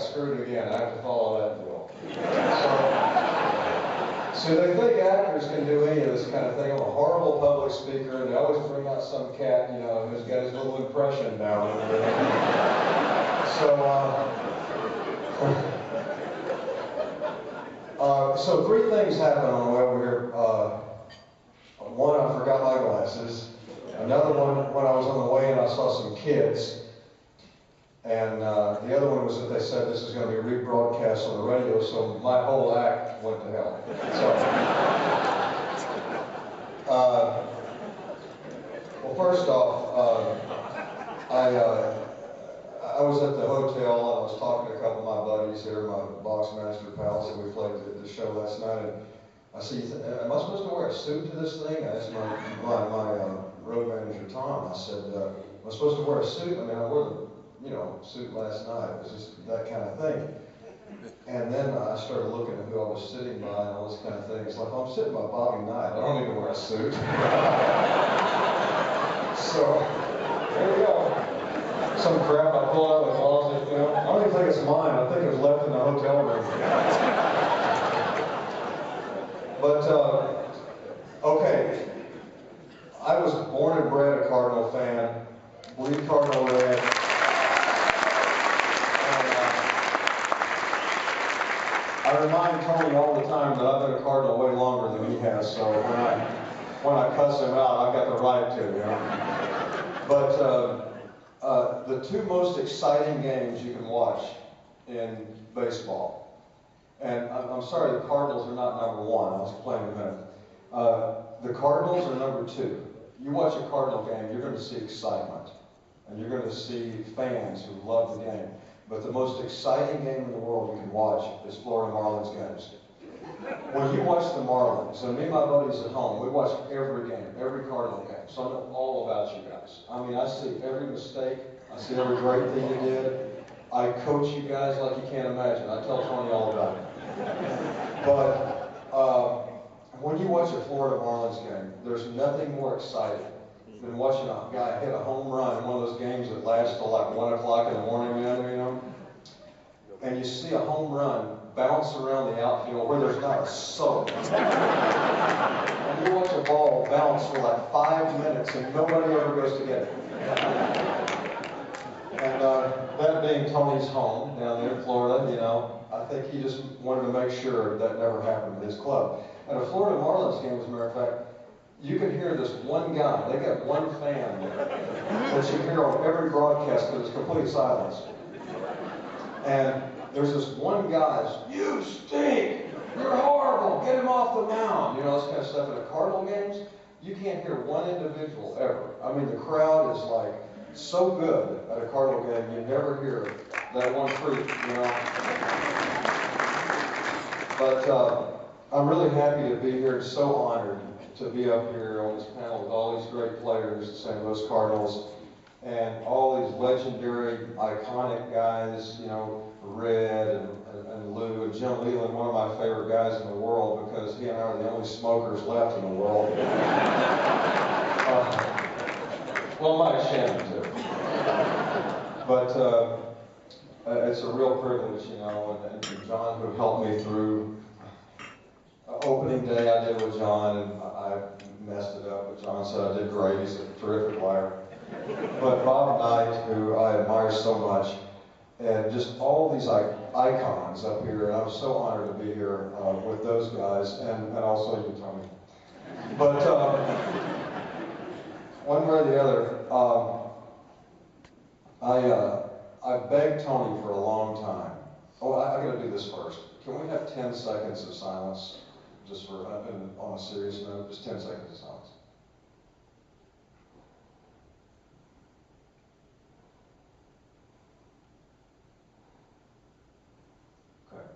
screwed again. I have to follow that deal. So they think actors can do any of this kind of thing. I'm a horrible public speaker, and they always bring out some cat, you know, who's got his little impression down and everything. So three things happened on the way over here. One, I forgot my glasses. Another one, when I was on the way in, I saw some kids. And the other one was that they said this is going to be rebroadcast on the radio, so my whole act went to hell. So, well, first off, I was at the hotel and I was talking to a couple of my buddies here, my Boxmaster pals, and we played the show last night. And I see, am I supposed to wear a suit to this thing? I asked my road manager Tom. I said, am I supposed to wear a suit? I mean, I wore the suit last night. It was just that kind of thing. And then I started looking at who I was sitting by and all this kind of thing. It's like, well, I'm sitting by Bobby Knight. I don't need to wear a suit. So, there you go. Some crap I pulled out of the closet, you know. I don't even think it's mine. I think it was left in the hotel room. But, okay. I was born and bred a Cardinal fan. Bleed Cardinal red. I remind Tony all the time that I've been a Cardinal way longer than he has, so when I cuss him out, I've got the right to, you know. But the two most exciting games you can watch in baseball, and I'm sorry, the Cardinals are not number one. I'll explain in a minute. The Cardinals are number two. You watch a Cardinal game, you're going to see excitement, and you're going to see fans who love the game. But the most exciting game in the world you can watch is Florida Marlins games. When you watch the Marlins, and me and my buddies at home, we watch every game, every Cardinal game. So I know all about you guys. I mean, I see every mistake. I see every great thing you did. I coach you guys like you can't imagine. I tell Tony all about it. But when you watch a Florida Marlins game, there's nothing more exciting than watching a guy hit a home run in one of those games that lasts till like 1 o'clock in the morning, you know? And you see a home run bounce around the outfield where there's not a soul. And you watch a ball bounce for like 5 minutes and nobody ever goes to get it. And that being Tony's home down there in Florida, you know, I think he just wanted to make sure that never happened to his club. At a Florida Marlins game, as a matter of fact, you can hear this one guy, they got one fan there, that you hear on every broadcast, but it's complete silence. And there's this one guy, you stink, you're horrible, get him off the mound, you know, this kind of stuff. At a Cardinal games, you can't hear one individual ever. I mean, the crowd is like so good at a Cardinal game, you never hear that one freak, you know. But I'm really happy to be here, so honored to be up here on this panel with all these great players, the St. Louis Cardinals, and all these legendary, iconic guys, you know, Red and Lou, and Jim Leland, one of my favorite guys in the world, because he and I are the only smokers left in the world. Well, Mike Shannon, too. But it's a real privilege, you know, and John, who helped me through opening day I did with John, and I messed it up, but John said I did great. He's a terrific liar. But Bob Knight, who I admire so much, and just all these icons up here, and I'm so honored to be here with those guys, and also you, Tony. But one way or the other, I begged Tony for a long time. Oh, I got to do this first. Can we have 10 seconds of silence? Just for, on a serious note, just 10 seconds of silence. Okay.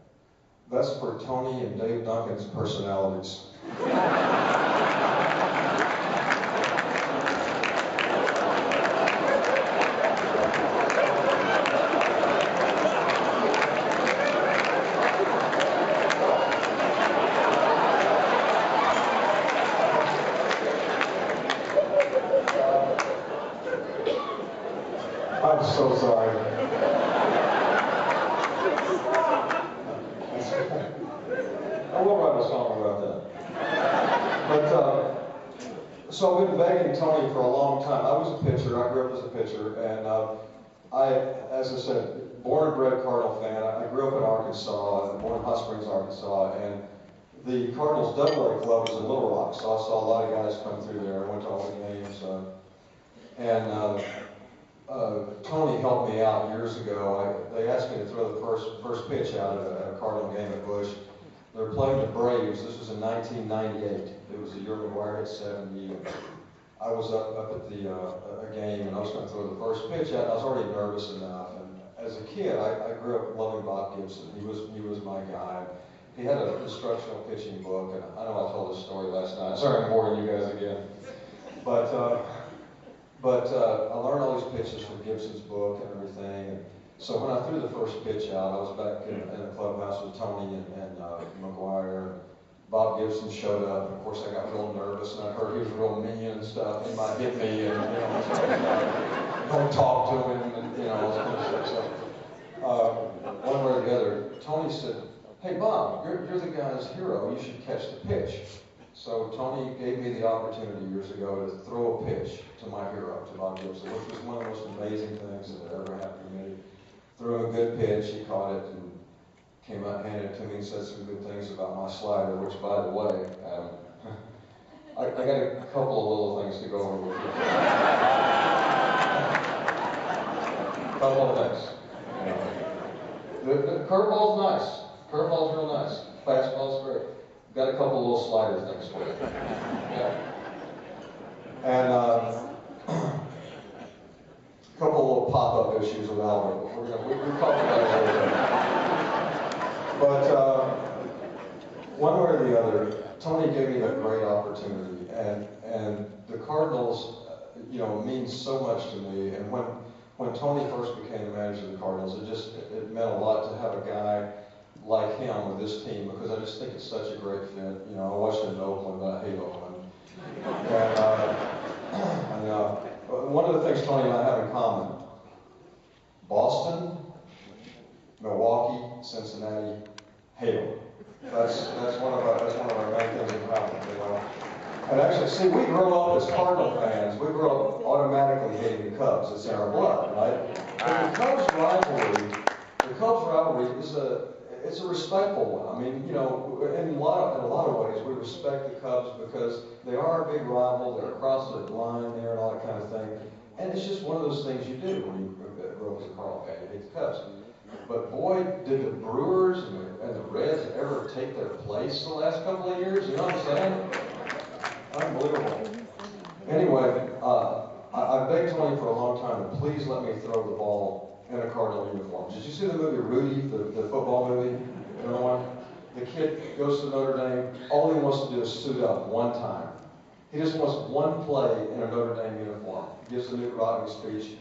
That's for Tony and Dave Duncan's personalities. I'm so sorry. about that. But, so I've been begging Tony for a long time. I was a pitcher. I grew up as a pitcher. And as I said, born and bred Cardinal fan. I grew up in Arkansas, born in Hot Springs, Arkansas. And the Cardinals AA club was in Little Rock. So I saw a lot of guys come through there. I went to all the games. Tony helped me out years ago. They asked me to throw the first pitch out at a Cardinal game at Busch. They were playing the Braves. This was in 1998. It was the year McGuire hit 70. I was up at the a game, and I was going to throw the first pitch out. And I was already nervous enough. And as a kid, I grew up loving Bob Gibson. He was my guy. He had an instructional pitching book, and I know I told this story last night. Sorry, I'm boring you guys again. But I learned all these pitches from Gibson's book and everything. And so when I threw the first pitch out, I was back in the clubhouse with Tony and McGuire. And Bob Gibson showed up, and of course I got real nervous, and I heard he was real mean and stuff. He might hit me, and don't talk to him, and all this kind of stuff. So one way or the other, Tony said, "Hey Bob, you're the guy's hero. You should catch the pitch." So Tony gave me the opportunity years ago to throw a pitch to my hero, to Bob Gibson, which was one of the most amazing things that ever happened to me. Threw him a good pitch, he caught it, and came out and handed it to me and said some good things about my slider, which, by the way, I got a couple of little things to go over with you. A couple of things. The curveball's nice. Curveball's real nice. Fastball's great. Got a couple of little slider things for you. Yeah. And a couple of little pop-up issues with Albert. We're talking about it a little bit. But one way or the other, Tony gave me a great opportunity, and the Cardinals, mean so much to me. And when Tony first became the manager of the Cardinals, it meant a lot to have a guy like him with this team, because I just think it's such a great fit. I watched it in Oakland, but I hate Oakland. And one of the things Tony and I have in common: Boston, Milwaukee, Cincinnati, hail. That's one of our main things in common. And actually, see, we grew up as Cardinal fans. We grew up automatically hating the Cubs. It's in our blood, right? But the Cubs rivalry is a respectful one. I mean, in a lot of ways, we respect the Cubs because they are a big rival. They're across the line there and all that kind of thing. And it's just one of those things you do when you grow up as a Cardinal fan. You hate the Cubs. But boy, did the Brewers and the Reds ever take their place the last couple of years? You know what I'm saying? Unbelievable. Anyway, I begged Tony for a long time to please let me throw the ball in a Cardinal uniform. Did you see the movie Rudy, the football movie? You know one? The kid goes to Notre Dame. All he wants to do is suit up one time. He just wants one play in a Notre Dame uniform. He gives the Newt Rodney speech.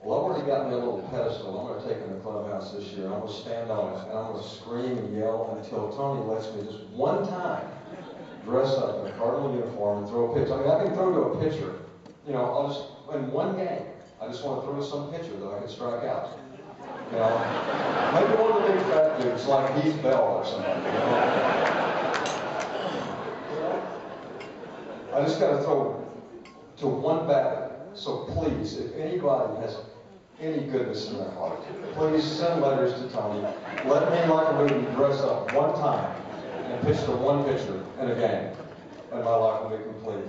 Well, I've already got me a little pedestal I'm going to take in the clubhouse this year. I'm going to stand on it, and I'm going to scream and yell until Tony lets me just one time dress up in a Cardinal uniform and throw a pitch. I mean, I can throw to a pitcher. I'll just, in one game, I just want to throw to some pitcher that I can strike out. Maybe one of the big fat dudes like Heath Bell or something. I just got to throw to one batter. So please, if anybody has any goodness in their heart, please send letters to Tony. Let me, like a Rudy, dress up one time and pitch to one pitcher in a game, and my life will be complete.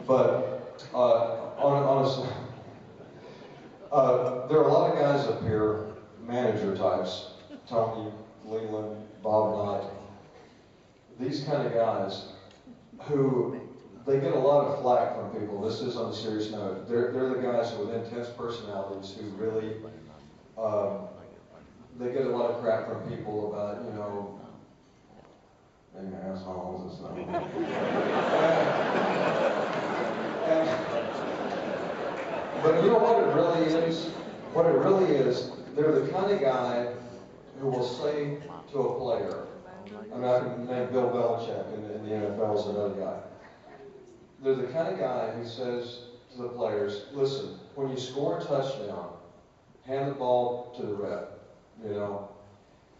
But honestly, there are a lot of guys up here, manager types, Tony, Leland, Bob Knight, these kind of guys who they get a lot of flack from people. This is on a serious note. They're the guys with intense personalities who really, they get a lot of crap from people about, being assholes and stuff. But you know what it really is? What it really is, they're the kind of guy who will say to a player, I can name Bill Belichick in the NFL as another guy. They're the kind of guy who says to the players, listen, when you score a touchdown, hand the ball to the ref,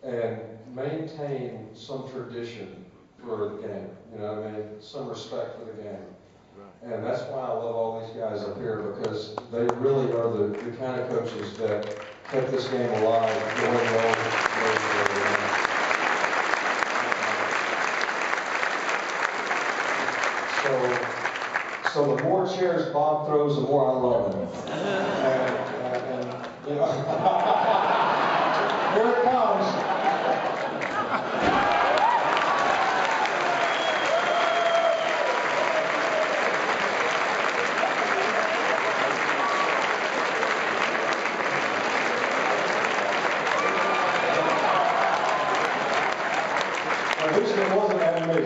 and maintain some tradition for the game. You know what I mean? Some respect for the game. And that's why I love all these guys up here, because they really are the kind of coaches that kept this game alive. So the more chairs Bob throws, the more I love him. And you know, here it comes. At least it wasn't at me.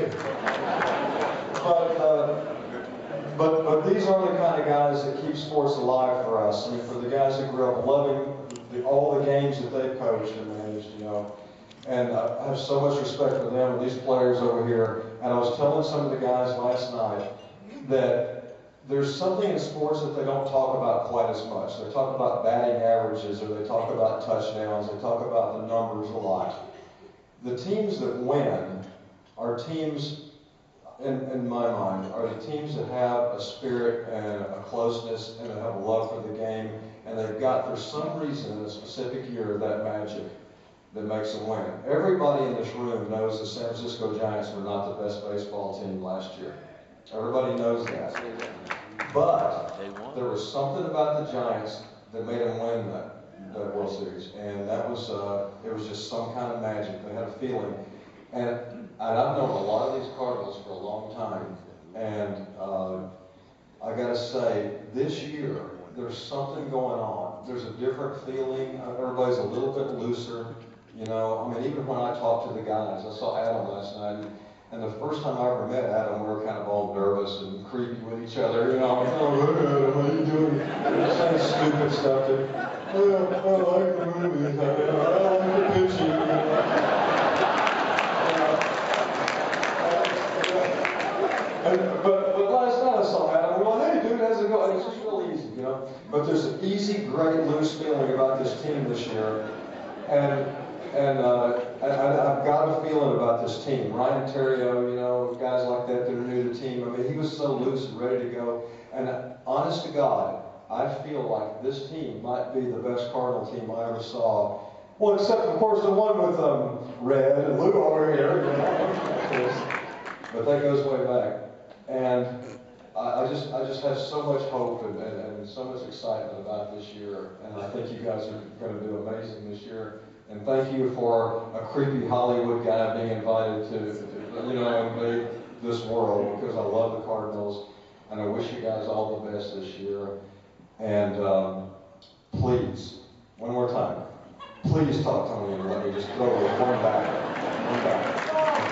But these are the kind of guys that keep sports alive for us. I mean, for the guys that grew up loving all the games that they coached and managed, you know. And I have so much respect for them, these players over here. And I was telling some of the guys last night that there's something in sports that they don't talk about quite as much. They talk about batting averages, or they talk about touchdowns, they talk about the numbers a lot. The teams that win are teams, in my mind, are the teams that have a spirit and a closeness and that have a love for the game, and they've got, for some reason, in a specific year, that magic that makes them win. Everybody in this room knows the San Francisco Giants were not the best baseball team last year. Everybody knows that. But there was something about the Giants that made them win that World Series, and that was, it was just some kind of magic. They had a feeling. And I've known a lot of these Cardinals for a long time, and I got to say, this year, there's something going on. There's a different feeling. Everybody's a little bit looser, you know. I mean, even when I talked to the guys, I saw Adam last night, and the first time I ever met Adam, we were kind of all nervous and creepy with each other, you know. Oh, what are you doing? Saying stupid stuff. I like the movies. I like the pitching, you know. But last night I saw Adam, we're like, hey dude, how's it going? It's just real easy, you know. But there's an easy, great, loose feeling about this team this year. And I've got a feeling about this team. Ryan Terrio, you know, guys like that that are new to the team. I mean, he was so loose and ready to go. And honest to God, I feel like this team might be the best Cardinal team I ever saw. Well, except, of course, the one with Red and Lou over here. You know? But that goes way back. And I just have so much hope and so much excitement about this year. And I think you guys are going to do amazing this year. And thank you for a creepy Hollywood guy being invited to you know, invade this world, because I love the Cardinals. And I wish you guys all the best this year. And please, one more time, please talk to me and let me just throw one back. One back.